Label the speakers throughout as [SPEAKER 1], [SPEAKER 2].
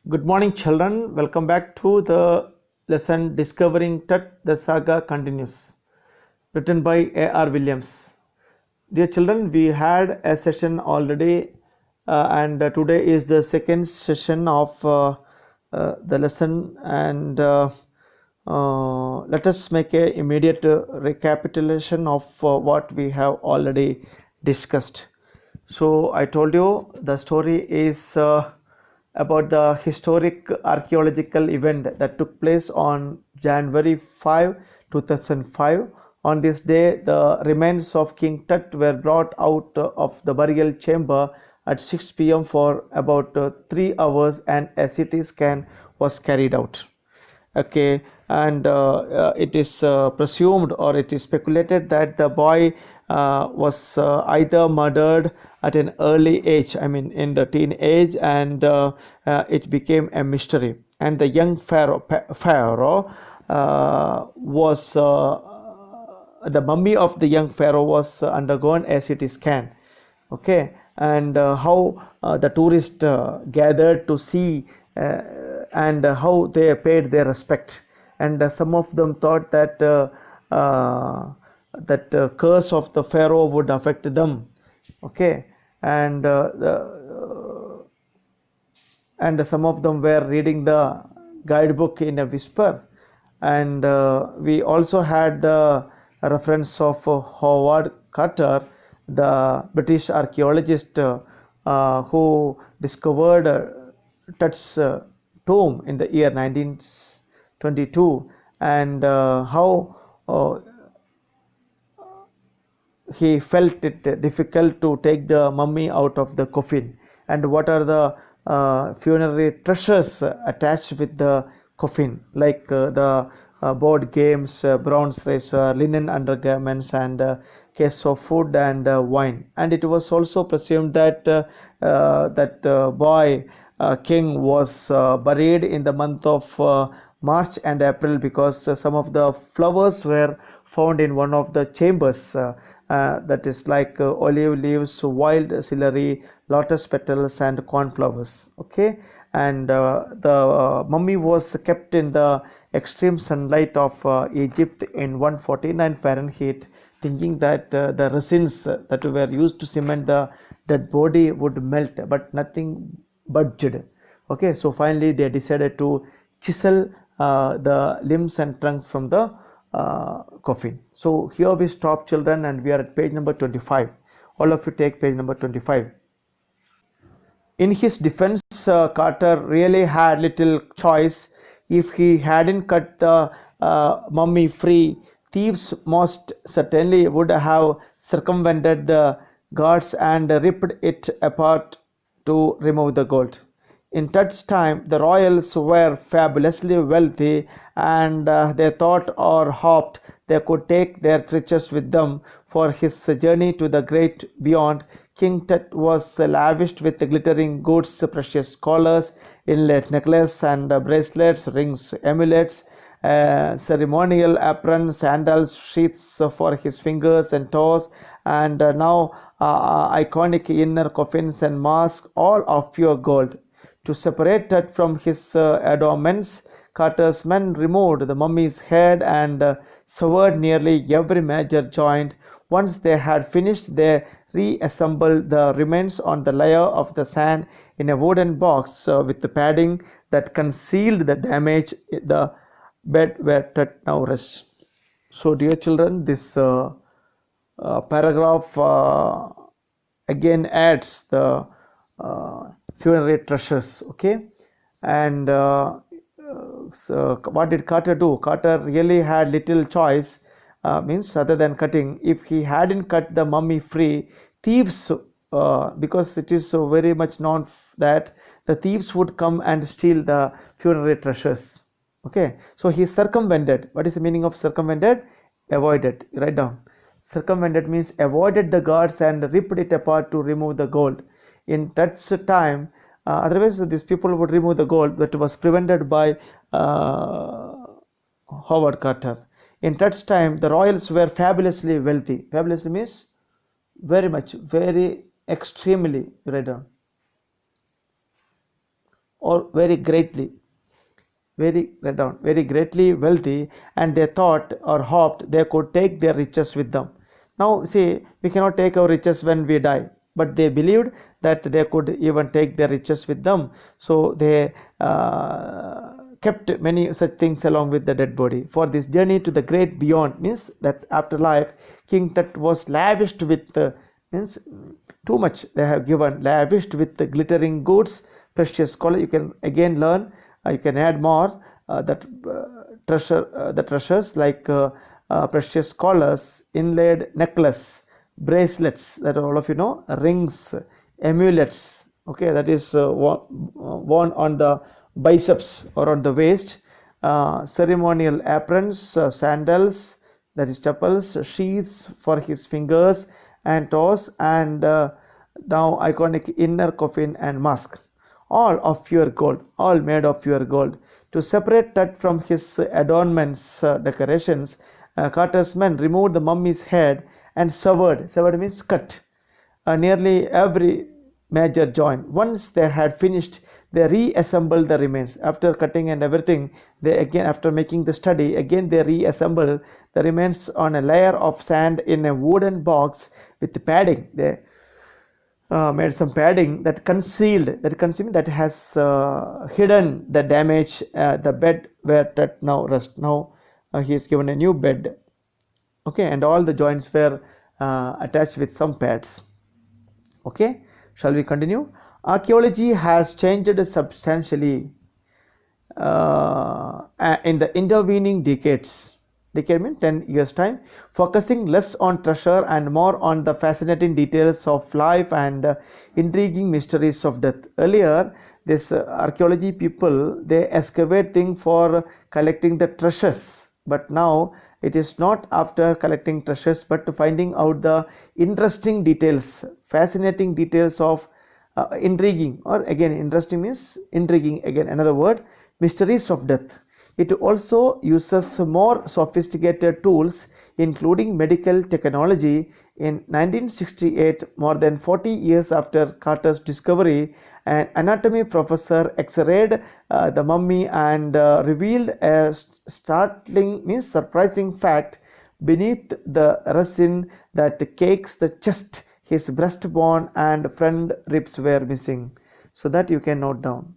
[SPEAKER 1] Good morning, children. Welcome back to the lesson Discovering Tut. The Saga Continues, written by A.R. Williams. Dear children, we had a session already, and today is the second session of the lesson. And let us make a immediate recapitulation of what we have already discussed. So I told you the story is about the historic archaeological event that took place on January 5, 2005. On this day, the remains of King Tut were brought out of the burial chamber at 6 p.m. for about 3 hours, and a CT scan was carried out. Okay, and it is presumed, or it is speculated, that the boy was either murdered at an early age, I mean in the teen age, and it became a mystery, and the young pharaoh was the mummy of the young pharaoh was undergone a CT scan. Okay, and how the tourists gathered to see, and how they paid their respect, and some of them thought that curse of the pharaoh would affect them. Okay, and some of them were reading the guidebook in a whisper. And we also had the reference of Howard Carter, the British archaeologist who discovered Tut's tomb in the year 1922, and how he felt it difficult to take the mummy out of the coffin, and what are the funerary treasures attached with the coffin, like the board games, bronze razor, linen undergarments, and case of food and wine. And it was also presumed that boy king was buried in the month of March and April, because some of the flowers were found in one of the chambers, that is like olive leaves, wild celery, lotus petals, and cornflowers. Okay, and the mummy was kept in the extreme sunlight of Egypt in 149 Fahrenheit, thinking that the resins that were used to cement the dead body would melt, but nothing budged. Okay, so finally they decided to chisel the limbs and trunks from the coffin. So here we stop, children, and we are at page number 25. All of you take page number 25. In his defense, Carter really had little choice. If he hadn't cut the mummy free, thieves most certainly would have circumvented the guards and ripped it apart to remove the gold. In Tut's time, the royals were fabulously wealthy, and they thought or hoped they could take their riches with them for his journey to the great beyond. King Tut was lavished with glittering goods, precious collars, inlaid necklaces and bracelets, rings, amulets, ceremonial apron, sandals, sheaths for his fingers and toes, and now iconic inner coffins and masks, all of pure gold. To separate Tut from his adornments, Carter's men removed the mummy's head and severed nearly every major joint. Once they had finished, they reassembled the remains on the layer of the sand in a wooden box with the padding that concealed the damage the bed where Tut now rests. So, dear children, this paragraph again adds the funerary treasures. Okay, and so what did Carter do? Carter really had little choice, means other than cutting. If he hadn't cut the mummy free, thieves, because it is so very much known that the thieves would come and steal the funerary treasures. Okay, so he circumvented. What is the meaning of circumvented? Avoided. Write down. Circumvented means avoided the guards and ripped it apart to remove the gold. In Tut's time, otherwise these people would remove the gold, that was prevented by Howard Carter. In Tut's time, the royals were fabulously wealthy. Fabulously means very much, very extremely. Write down. or very greatly, very greatly wealthy, and they thought or hoped they could take their riches with them. Now, see, we cannot take our riches when we die, but they believed that they could even take their riches with them. So they kept many such things along with the dead body. For this journey to the great beyond means that afterlife, King Tut was lavished with means too much they have given, lavished with the glittering goods, precious color. You can again learn. You can add more that the treasures like precious collars, inlaid necklace, bracelets that all of you know, rings, amulets. Okay, that is worn on the biceps or on the waist. Ceremonial aprons, sandals, that is chappals, sheaths for his fingers and toes, and now iconic inner coffin and mask, all of pure gold, all made of pure gold. To separate Tut from his adornments, decorations, Carter's men removed the mummy's head and severed means cut, nearly every major joint. Once they had finished, they reassembled the remains. After cutting and everything, they again, after making the study, again they reassembled the remains on a layer of sand in a wooden box with padding. They made some padding that concealed, that has hidden the damage, the bed where Tut now rests. Now he is given a new bed. Okay, and all the joints were attached with some pads. Okay, shall we continue? Archaeology has changed substantially in the intervening decades. Decade means 10 years time, focusing less on treasure and more on the fascinating details of life and intriguing mysteries of death. Earlier, this archaeology people, they excavate things for collecting the treasures, but now it is not after collecting treasures but finding out the interesting details, fascinating details of intriguing, or again interesting means intriguing, again another word, mysteries of death. It also uses more sophisticated tools, including medical technology. In 1968, more than 40 years after Carter's discovery, an anatomy professor x-rayed the mummy and revealed a startling, means surprising fact. Beneath the resin that cakes the chest, his breastbone and front ribs were missing. So that you can note down.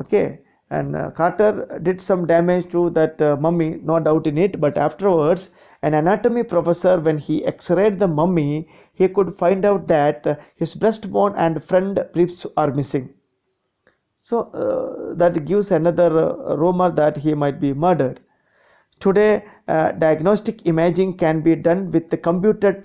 [SPEAKER 1] Okay, and Carter did some damage to that mummy, no doubt in it, but afterwards an anatomy professor, when he x-rayed the mummy, he could find out that his breastbone and front ribs are missing. So that gives another rumor that he might be murdered. Today, diagnostic imaging can be done with the computed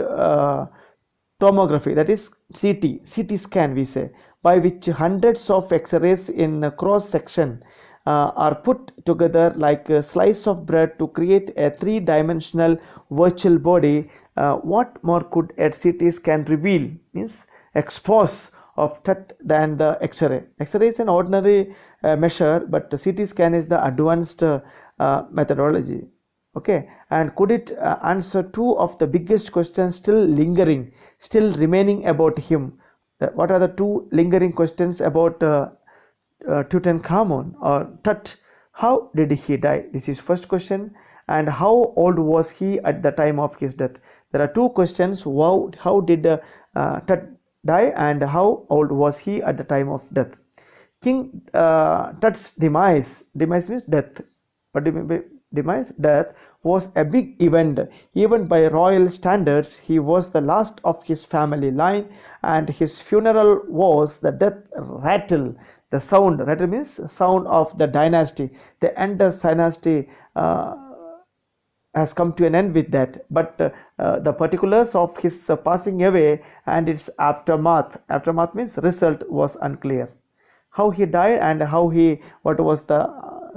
[SPEAKER 1] tomography, that is CT scan we say, by which hundreds of x-rays in cross section are put together like a slice of bread to create a three-dimensional virtual body. What more could a CT scan reveal, means expose of Tut than the X-ray? X-ray is an ordinary measure, but the CT scan is the advanced methodology. Okay, and could it answer two of the biggest questions still remaining about him? What are the two lingering questions about Tutankhamun or Tut? How did he die? This is first question. And how old was he at the time of his death? There are two questions. How did Tut die, and how old was he at the time of death? King Tut's demise means death. What do you mean by demise? Death was a big event. Even by royal standards, he was the last of his family line, and his funeral was the death rattle. The sound, rattle means sound of the dynasty. The Enders dynasty has come to an end with that, but the particulars of his passing away and its aftermath means result, was unclear. How he died and what was the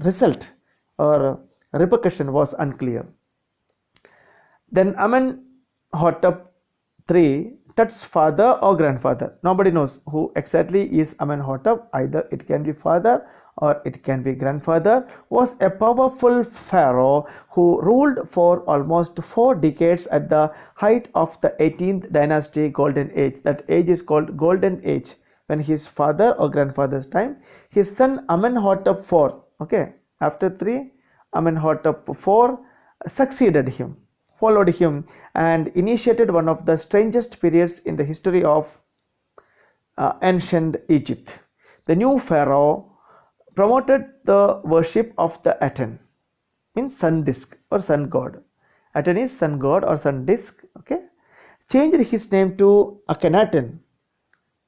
[SPEAKER 1] result or repercussion was unclear. Then Amenhotep III, Tut's father or grandfather, nobody knows who exactly is Amenhotep. Either it can be father or it can be grandfather, was a powerful pharaoh who ruled for almost 4 decades at the height of the 18th dynasty golden age. That age is called golden age. when his father or grandfather's time, his son Amenhotep IV, okay, after 3, Amenhotep IV succeeded him, followed him, and initiated one of the strangest periods in the history of ancient Egypt. The new pharaoh promoted the worship of the Aten, means sun disk or sun god. Aten is sun god or sun disk, okay. Changed his name to Akhenaten,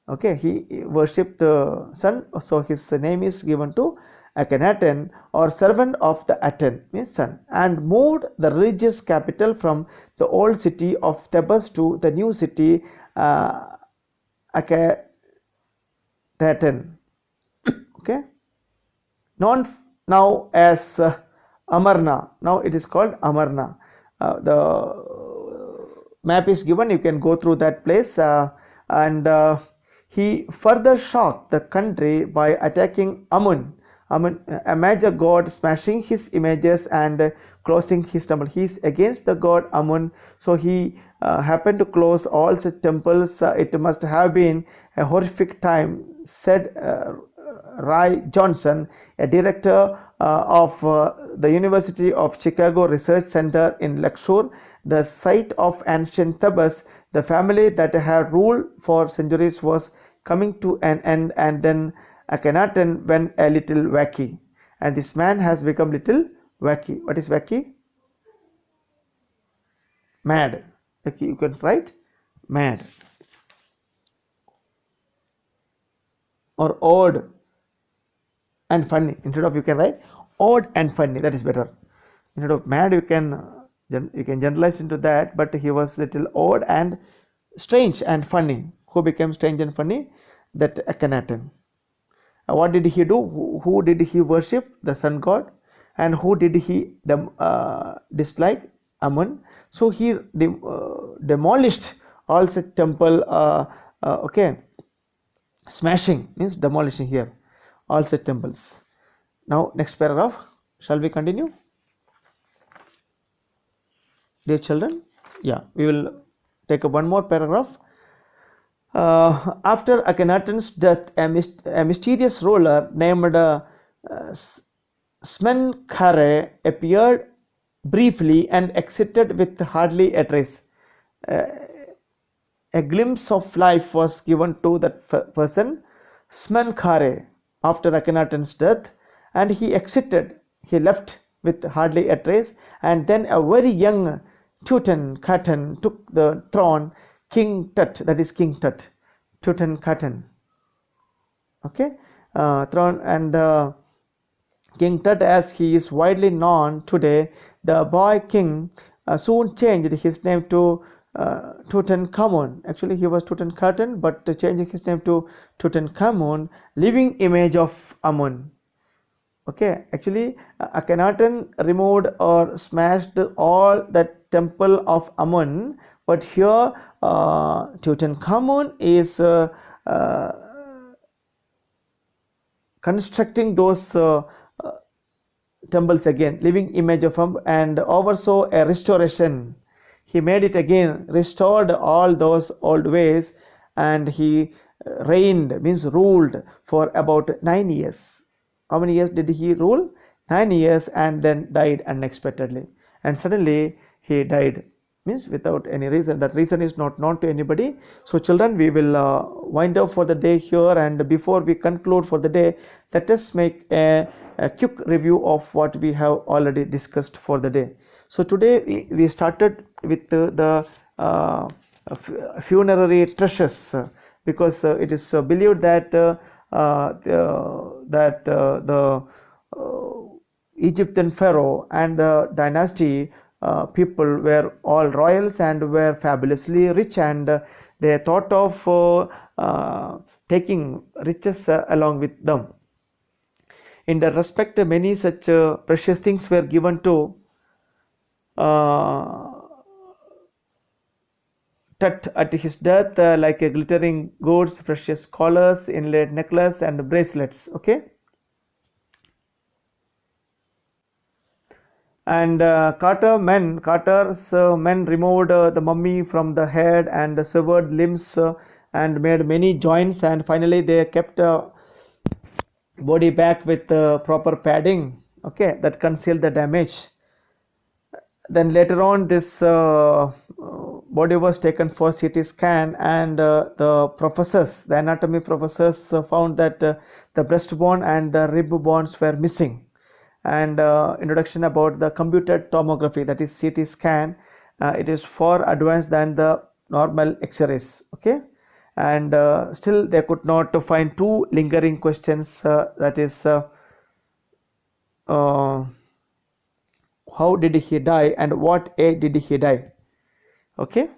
[SPEAKER 1] okay. He worshipped the sun, so his name is given to Akhenaten, or servant of the Aten, means sun, and moved the religious capital from the old city of Thebes to the new city Akhenaten, okay, known now as Amarna. Now it is called Amarna. The map is given, you can go through that place, and he further shocked the country by attacking Amun, a major god, smashing his images and closing his temple. He is against the god Amun, so he happened to close all such temples. It must have been a horrific time, said Ray Johnson, a director of the University of Chicago Research Center in Luxor, the site of ancient Thebes. The family that had ruled for centuries was coming to an end, and then Akhenaten went a little wacky, and this man has become little wacky. What is wacky? Mad. Okay, you can write mad or odd and funny. Instead of, you can write odd and funny, that is better. Instead of mad, you can generalize into that, but he was little odd and strange and funny. Who became strange and funny? That Akhenaten. What did he do? Who did he worship? The sun god. And who did he dislike? Amun. So he demolished all such temple, okay, smashing means demolishing here all such temples. Now next paragraph, shall we continue, dear children? Yeah, we will take up one more paragraph. After Akhenaten's death, a mysterious ruler named Smenkhare appeared briefly and exited with hardly a trace. A glimpse of life was given to that person, Smenkhare, after Akhenaten's death, and he exited, he left with hardly a trace. And then a very young Tutankhaten took the throne, King Tut, that is King Tut, Tutankhaten, okay, throne, and King Tut, as he is widely known today, the boy king, soon changed his name to Tutankhamun. Actually, he was Tutankhaten, but changing his name to Tutankhamun, living image of Amun. Okay, actually, Akhenaten removed or smashed all that temple of Amun, but here Tutankhamun is constructing those temples again, living image of him, and oversaw a restoration. He made it again, restored all those old ways, and he reigned, means ruled, for about 9 years. How many years did he rule? 9 years, and then died unexpectedly. And suddenly he died, means without any reason. That reason is not known to anybody. So children, we will wind up for the day here, and before we conclude for the day, let us make a quick review of what we have already discussed for the day. So today we started with the funerary treasures, because it is believed that the Egyptian pharaoh and the dynasty people were all royals and were fabulously rich, and they thought of taking riches along with them. In that respect, many such precious things were given to Tut at his death, like a glittering goods, precious collars, inlaid necklace, and bracelets. Okay, and Carter's men removed the mummy from the head and severed limbs and made many joints, and finally they kept body back with proper padding, okay, that concealed the damage. Then later on, this body was taken for CT scan, and the anatomy professors found that the breastbone and the rib bones were missing. And introduction about the computed tomography, that is CT scan, it is far advanced than the normal X-rays, okay. And still they could not find two lingering questions, that is uh, how did he die and what age did he die, okay.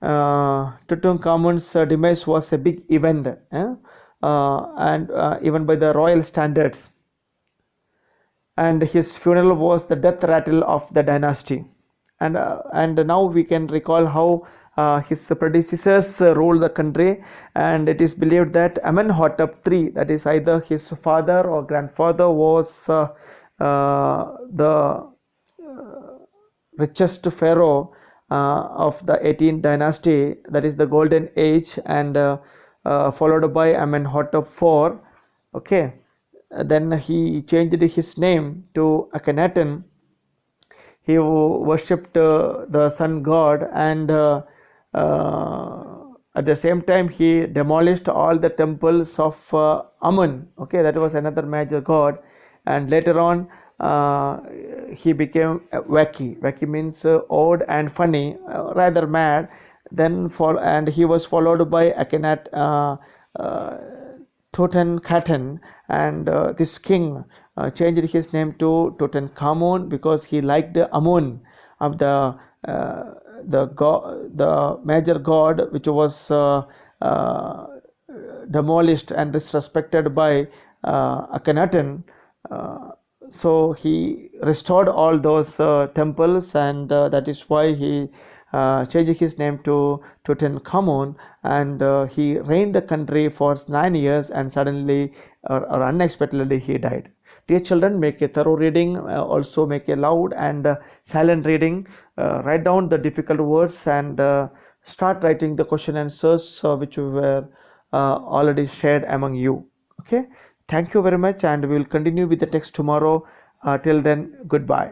[SPEAKER 1] Tutankhamun's demise was a big event, and even by the royal standards, and his funeral was the death rattle of the dynasty. And now we can recall how his predecessors ruled the country, and it is believed that Amenhotep III, that is either his father or grandfather, was the richest pharaoh of the 18th dynasty, that is the golden age, and followed by Amenhotep IV, okay. Then he changed his name to Akhenaten. He worshipped the sun god, and at the same time he demolished all the temples of Amun, okay, that was another major god. And later on he became wacky. Wacky means odd and funny, rather mad. And he was followed by Tutankhaten, and this king changed his name to Tutankhamun because he liked Amun of the major god, which was demolished and disrespected by Akhenaten. So he restored all those temples, and that is why he changed his name to Tutankhamun, and he reigned the country for 9 years, and suddenly or unexpectedly he died. Dear children, make a thorough reading, also make a loud and silent reading, write down the difficult words, and start writing the question answers which were already shared among you, okay. Thank you very much, and we will continue with the text tomorrow. Till then, goodbye.